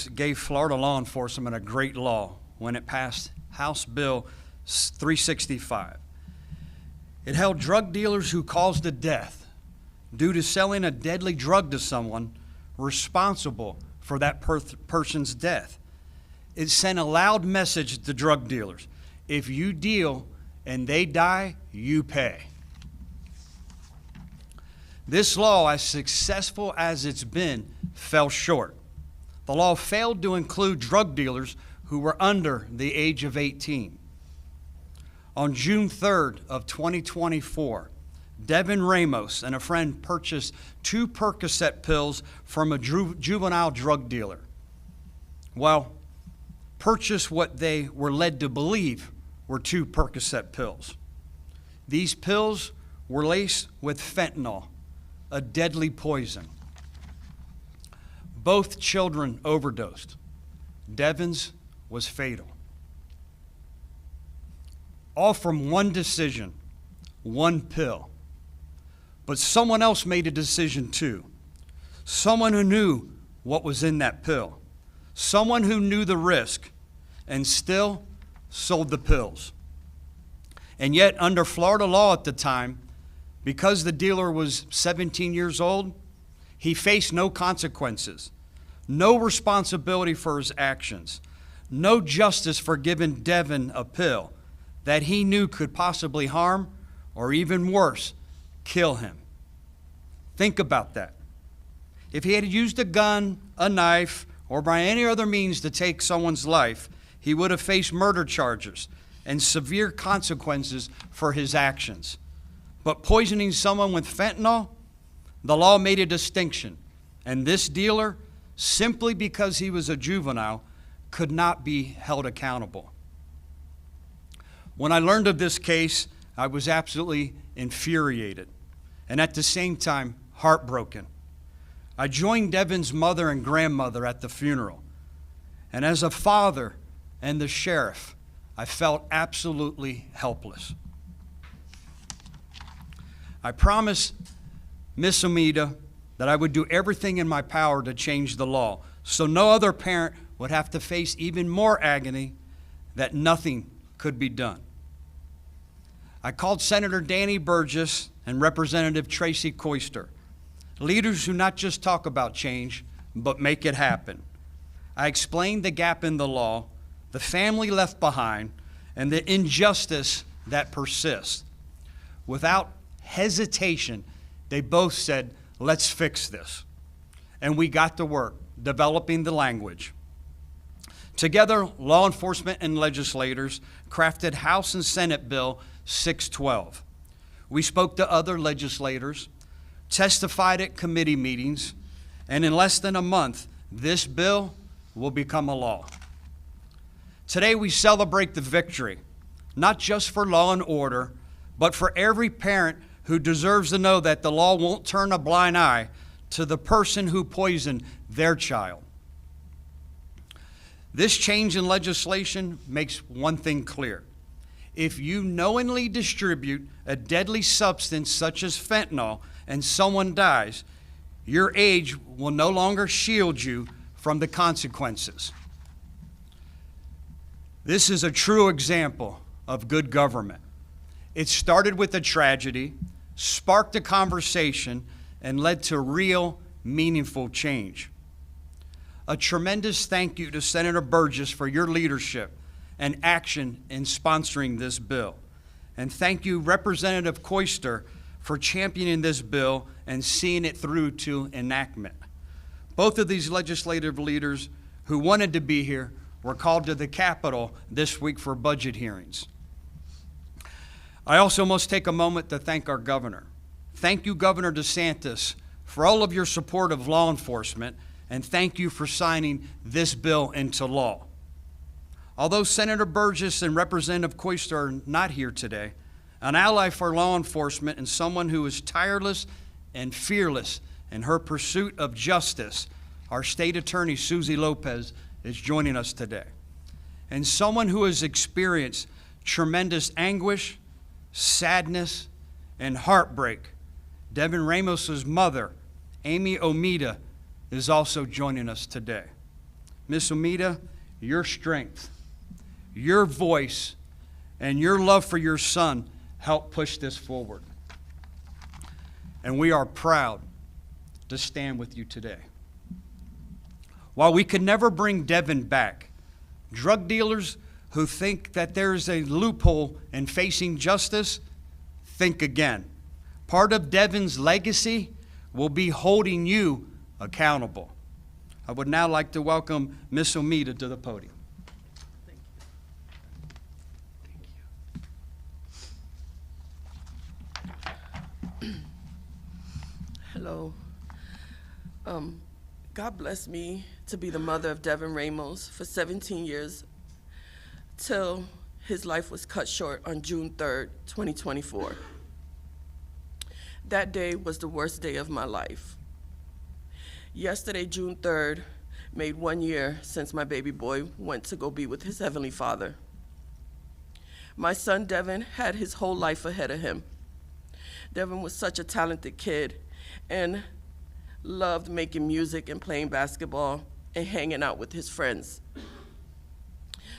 gave Florida law enforcement a great law when it passed House Bill 365. It held drug dealers who caused a death due to selling a deadly drug to someone responsible for that person's death. It sent a loud message to drug dealers. If you deal and they die, you pay. This law, as successful as it's been, fell short. The law failed to include drug dealers who were under the age of 18. On June 3rd of 2024, Devin Ramos and a friend purchased 2 Percocet pills from a juvenile drug dealer. Well, purchased what they were led to believe were 2 Percocet pills. These pills were laced with fentanyl, a deadly poison. Both children overdosed. Devin's was fatal. All from one decision, one pill. But someone else made a decision too. Someone who knew what was in that pill. Someone who knew the risk and still sold the pills. And yet, under Florida law at the time, because the dealer was 17 years old, he faced no consequences, no responsibility for his actions, no justice for giving Devin a pill that he knew could possibly harm, or even worse, kill him. Think about that. If he had used a gun, a knife, or by any other means to take someone's life, he would have faced murder charges and severe consequences for his actions. But poisoning someone with fentanyl, the law made a distinction, and this dealer, simply because he was a juvenile, could not be held accountable. When I learned of this case, I was absolutely infuriated and at the same time heartbroken. I joined Devin's mother and grandmother at the funeral, and as a father and the sheriff, I felt absolutely helpless. I promised Miss Amita that I would do everything in my power to change the law so no other parent would have to face even more agony, that nothing could be done. I called Senator Danny Burgess and Representative Tracy Coister, leaders who not just talk about change, but make it happen. I explained the gap in the law, the family left behind, and the injustice that persists. Without hesitation, they both said, let's fix this. And we got to work developing the language. Together, law enforcement and legislators crafted House and Senate Bill 612. We spoke to other legislators, testified at committee meetings, and in less than a month, this bill will become a law. Today, we celebrate the victory, not just for law and order, but for every parent who deserves to know that the law won't turn a blind eye to the person who poisoned their child. This change in legislation makes one thing clear. If you knowingly distribute a deadly substance such as fentanyl and someone dies, your age will no longer shield you from the consequences. This is a true example of good government. It started with a tragedy, sparked a conversation, and led to real, meaningful change. A tremendous thank you to Senator Burgess for your leadership and action in sponsoring this bill. And thank you, Representative Coister, for championing this bill and seeing it through to enactment. Both of these legislative leaders who wanted to be here were called to the Capitol this week for budget hearings. I also must take a moment to thank our governor. Thank you, Governor DeSantis, for all of your support of law enforcement, and thank you for signing this bill into law. Although Senator Burgess and Representative Coister are not here today, an ally for law enforcement and someone who is tireless and fearless in her pursuit of justice, our state attorney, Susie Lopez, is joining us today. And someone who has experienced tremendous anguish, sadness, and heartbreak, Devin Ramos's mother, Amy Omida, is also joining us today. Miss Omida, your strength, your voice, and your love for your son helped push this forward. And we are proud to stand with you today. While we could never bring Devin back, drug dealers who think that there's a loophole in facing justice, think again. Part of Devin's legacy will be holding you accountable. I would now like to welcome Miss Omida to the podium. Hello. God blessed me to be the mother of Devin Ramos for 17 years till his life was cut short on June 3rd, 2024. That day was the worst day of my life. Yesterday, June 3rd, made 1 year since my baby boy went to go be with his Heavenly Father. My son, Devin, had his whole life ahead of him. Devin was such a talented kid and loved making music and playing basketball and hanging out with his friends.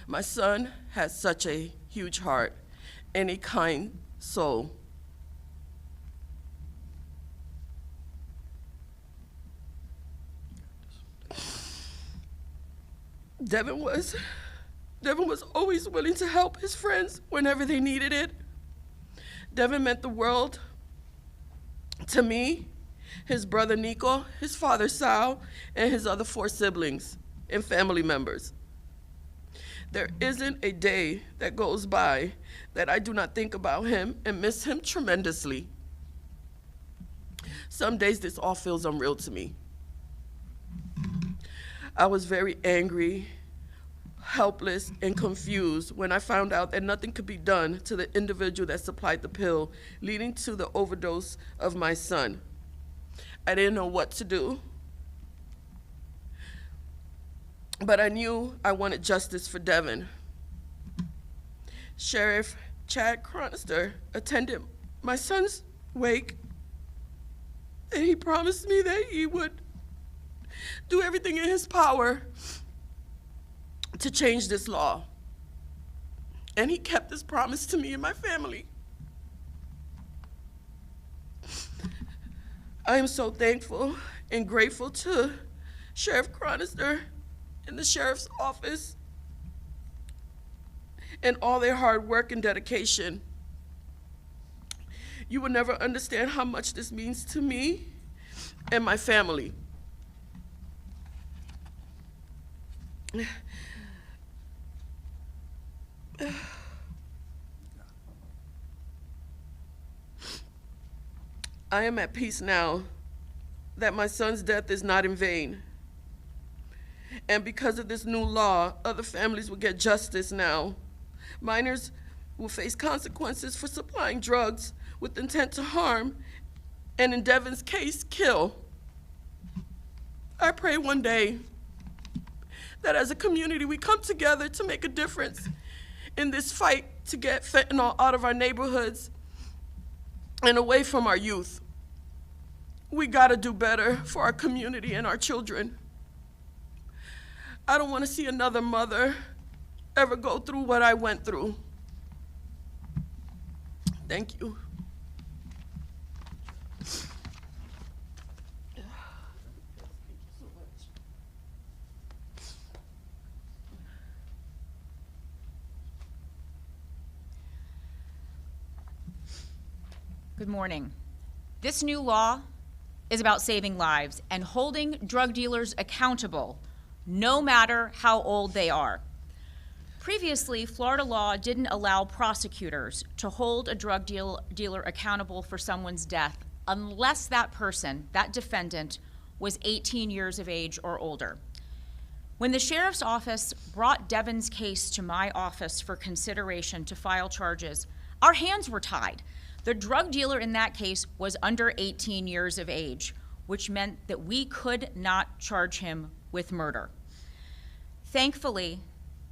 My son has such a huge heart and a kind soul. Devin was always willing to help his friends whenever they needed it. Devin meant the world to me, his brother Nico, his father Sal, and his other 4 siblings and family members. There isn't a day that goes by that I do not think about him and miss him tremendously. Some days this all feels unreal to me. I was very angry, helpless, and confused when I found out that nothing could be done to the individual that supplied the pill, leading to the overdose of my son. I didn't know what to do, but I knew I wanted justice for Devin. Sheriff Chad Chronister attended my son's wake, and he promised me that he would do everything in his power to change this law. And he kept his promise to me and my family. I am so thankful and grateful to Sheriff Chronister and the Sheriff's Office and all their hard work and dedication. You will never understand how much this means to me and my family. I am at peace now that my son's death is not in vain. And because of this new law, other families will get justice now. Minors will face consequences for supplying drugs with intent to harm, and in Devin's case, kill. I pray one day that as a community we come together to make a difference in this fight to get fentanyl out of our neighborhoods and away from our youth. We gotta do better for our community and our children. I don't wanna see another mother ever go through what I went through. Thank you. Good morning. This new law is about saving lives and holding drug dealers accountable, no matter how old they are. Previously, Florida law didn't allow prosecutors to hold a drug dealer accountable for someone's death unless that person, that defendant, was 18 years of age or older. When the sheriff's office brought Devin's case to my office for consideration to file charges, our hands were tied. The drug dealer in that case was under 18 years of age, which meant that we could not charge him with murder. Thankfully,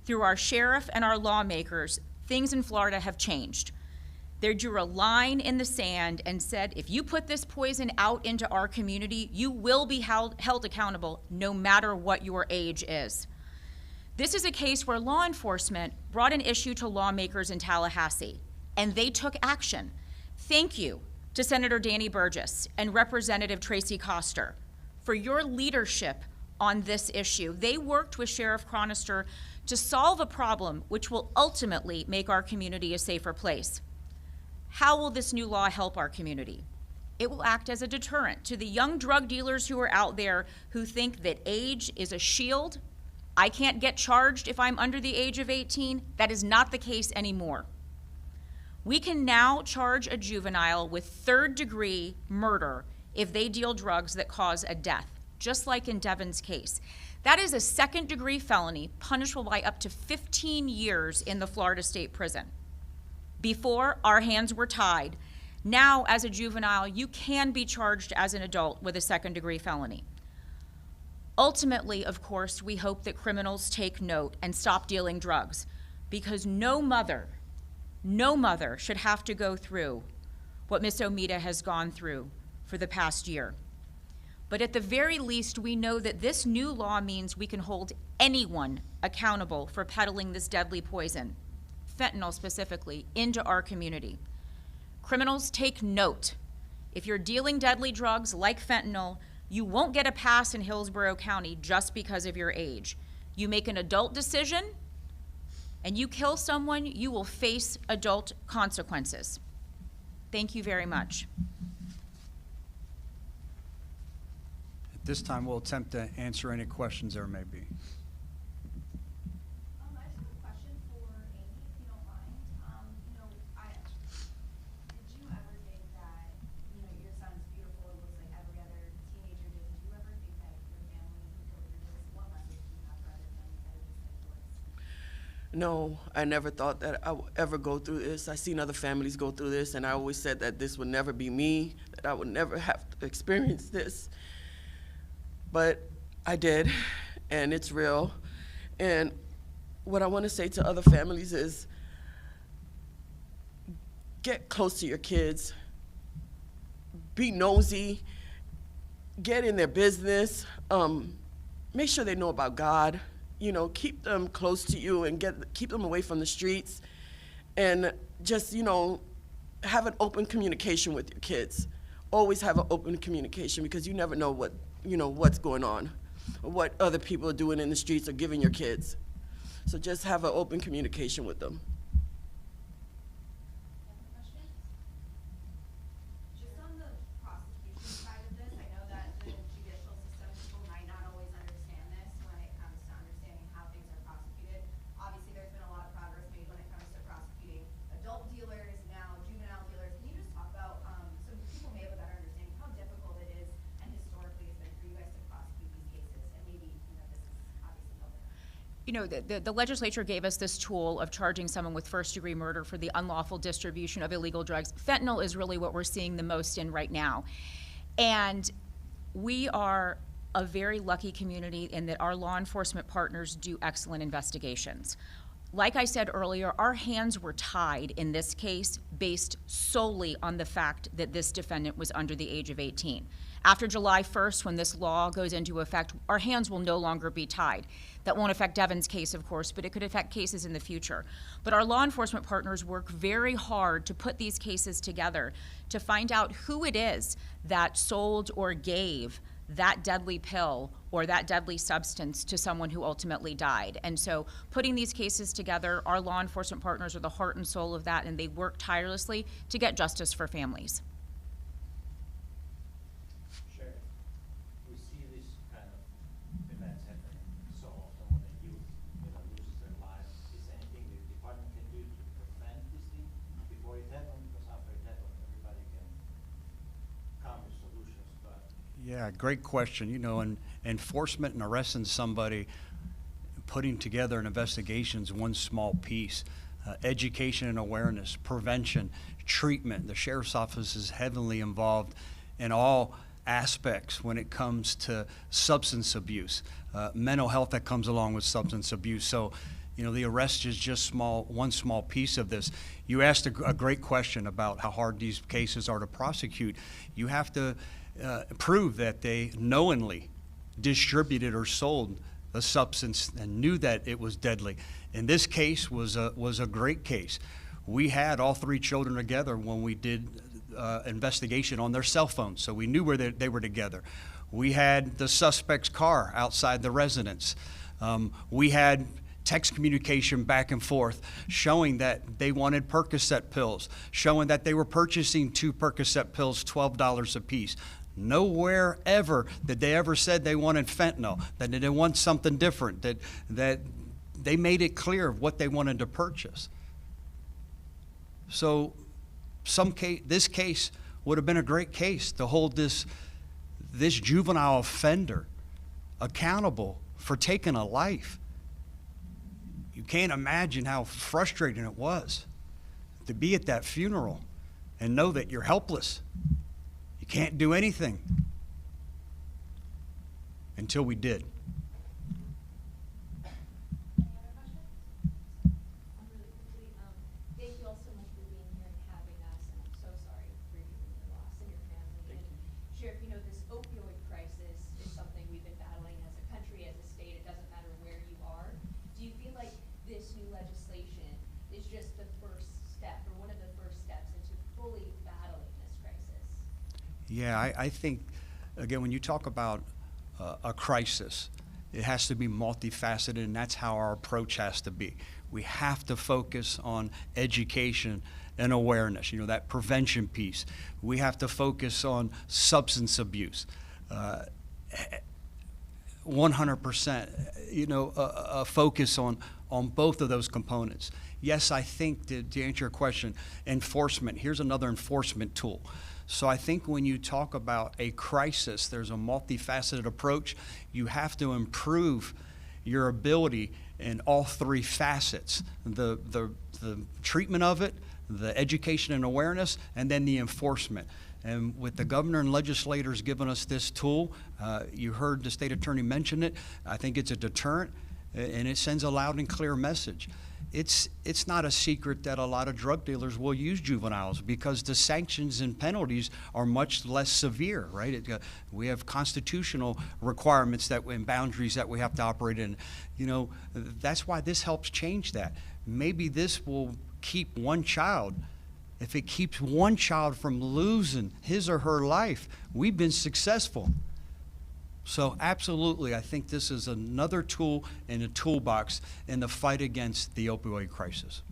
through our sheriff and our lawmakers, things in Florida have changed. They drew a line in the sand and said, if you put this poison out into our community, you will be held accountable no matter what your age is. This is a case where law enforcement brought an issue to lawmakers in Tallahassee, and they took action. Thank you to Senator Danny Burgess and Representative Tracy Koster for your leadership on this issue. They worked with Sheriff Chronister to solve a problem which will ultimately make our community a safer place. How will this new law help our community? It will act as a deterrent to the young drug dealers who are out there who think that age is a shield. I can't get charged if I'm under the age of 18. That is not the case anymore. We can now charge a juvenile with third-degree murder if they deal drugs that cause a death, just like in Devin's case. That is a second-degree felony punishable by up to 15 years in the Florida State Prison. Before, our hands were tied. Now, as a juvenile, you can be charged as an adult with a second-degree felony. Ultimately, of course, we hope that criminals take note and stop dealing drugs, because no mother should have to go through what Miss Omida has gone through for the past year. But at the very least, we know that this new law means we can hold anyone accountable for peddling this deadly poison, fentanyl specifically, into our community. Criminals, take note. If you're dealing deadly drugs like fentanyl, you won't get a pass in Hillsborough County just because of your age. You make an adult decision and you kill someone, you will face adult consequences. Thank you very much. At this time, we'll attempt to answer any questions there may be. I just have a question for Amy, if you don't mind. Did you ever think that, your son's beautiful, it looks like every other teenager did? Did you ever think that your family would go through this? What message do you have for other families that are listening to us? No, I never thought that I would ever go through this. I seen other families go through this, and I always said that this would never be me, that I would never have to experience this. But I did, and it's real. And what I want to say to other families is, get close to your kids, be nosy, get in their business, make sure they know about God, keep them close to you and keep them away from the streets, and just, have an open communication with your kids. Always have an open communication, because you never know what's going on, or what other people are doing in the streets or giving your kids. So just have an open communication with them. Any questions? Just on the prosecution side of this, I know that the judicial system, people might not always understand this when it comes to understanding how things are prosecuted. Obviously, there's been a lot of progress made when it comes to prosecuting adult dealers, now juvenile dealers. Can you just talk about, so people may have a better understanding how difficult it is and historically it's been for you guys to prosecute these cases, and maybe, this is obviously helping. The legislature gave us this tool of charging someone with first-degree murder for the unlawful distribution of illegal drugs. Fentanyl is really what we're seeing the most in right now. And we are a very lucky community in that our law enforcement partners do excellent investigations. Like I said earlier, our hands were tied in this case based solely on the fact that this defendant was under the age of 18. After July 1st, when this law goes into effect, our hands will no longer be tied. That won't affect Devin's case, of course, but it could affect cases in the future. But our law enforcement partners work very hard to put these cases together to find out who it is that sold or gave that deadly pill or that deadly substance to someone who ultimately died. And so putting these cases together, our law enforcement partners are the heart and soul of that, and they work tirelessly to get justice for families. Sheriff, we see this kind of events happening so often when a youth loses their lives. Is there anything the department can do to prevent this thing before it happens? Because after it happens, everybody can come with solutions. But Yeah, great question. And enforcement and arresting somebody, putting together an investigation is one small piece. Education and awareness, prevention, treatment. The sheriff's office is heavily involved in all aspects when it comes to substance abuse, mental health that comes along with substance abuse. So, the arrest is just one small piece of this. You asked a great question about how hard these cases are to prosecute. You have to prove that they knowingly distributed or sold the substance and knew that it was deadly. And this case was a great case. We had all 3 children together when we did investigation on their cell phones, so we knew where they were together. We had the suspect's car outside the residence. We had text communication back and forth showing that they wanted Percocet pills, showing that they were purchasing 2 Percocet pills, $12 a piece. Nowhere ever did they ever said they wanted fentanyl, that they want something different, that they made it clear what they wanted to purchase. So this case would have been a great case to hold this juvenile offender accountable for taking a life. You can't imagine how frustrating it was to be at that funeral and know that you're helpless. You can't do anything. Until we did. Any other questions? Really quickly, thank you all so much for being here and having us, and I'm so sorry for you and your loss and your family. And Sheriff, you know, this opioid crisis is something we've been battling as a country, as a state. It doesn't matter where you are. Do you feel like this new legislation is just the first step, or one of the first steps into fully battling this crisis? Yeah, I think, again, when you talk about a crisis, it has to be multifaceted, and that's how our approach has to be. We have to focus on education and awareness, you know, that prevention piece. We have to focus on substance abuse. 100%, you know, a focus on both of those components. Yes, I think, to answer your question, enforcement, here's another enforcement tool. So I think when you talk about a crisis, there's a multifaceted approach. You have to improve your ability in all 3 facets, the treatment of it, the education and awareness, and then the enforcement. And with the governor and legislators giving us this tool, you heard the state attorney mention it, I think it's a deterrent, and it sends a loud and clear message. It's not a secret that a lot of drug dealers will use juveniles because the sanctions and penalties are much less severe, right? We have constitutional requirements and boundaries that we have to operate in. You know, that's why this helps change that. Maybe this will keep one child. If it keeps one child from losing his or her life, we've been successful. So absolutely, I think this is another tool in a toolbox in the fight against the opioid crisis.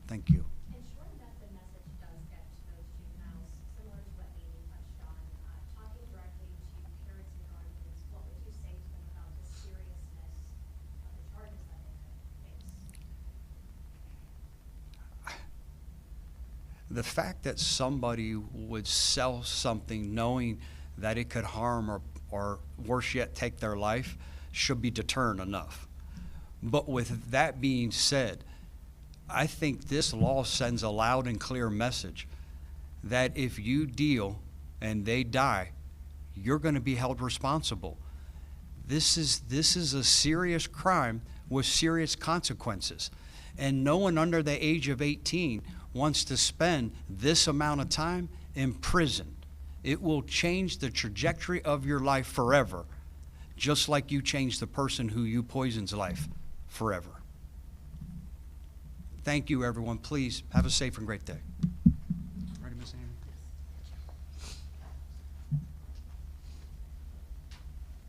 Thank you. Ensuring that the message does get to those juveniles, similar to what Amy touched on, talking directly to parents and guardians, what would you say to them about the seriousness of the charges that they could face? The fact that somebody would sell something knowing that it could harm or worse yet, take their life, should be deterrent enough. But with that being said, I think this law sends a loud and clear message that if you deal and they die, you're going to be held responsible. This is a serious crime with serious consequences. And no one under the age of 18 wants to spend this amount of time in prison. It will change the trajectory of your life forever, just like you changed the person who you poison's life forever. Thank you, everyone. Please have a safe and great day.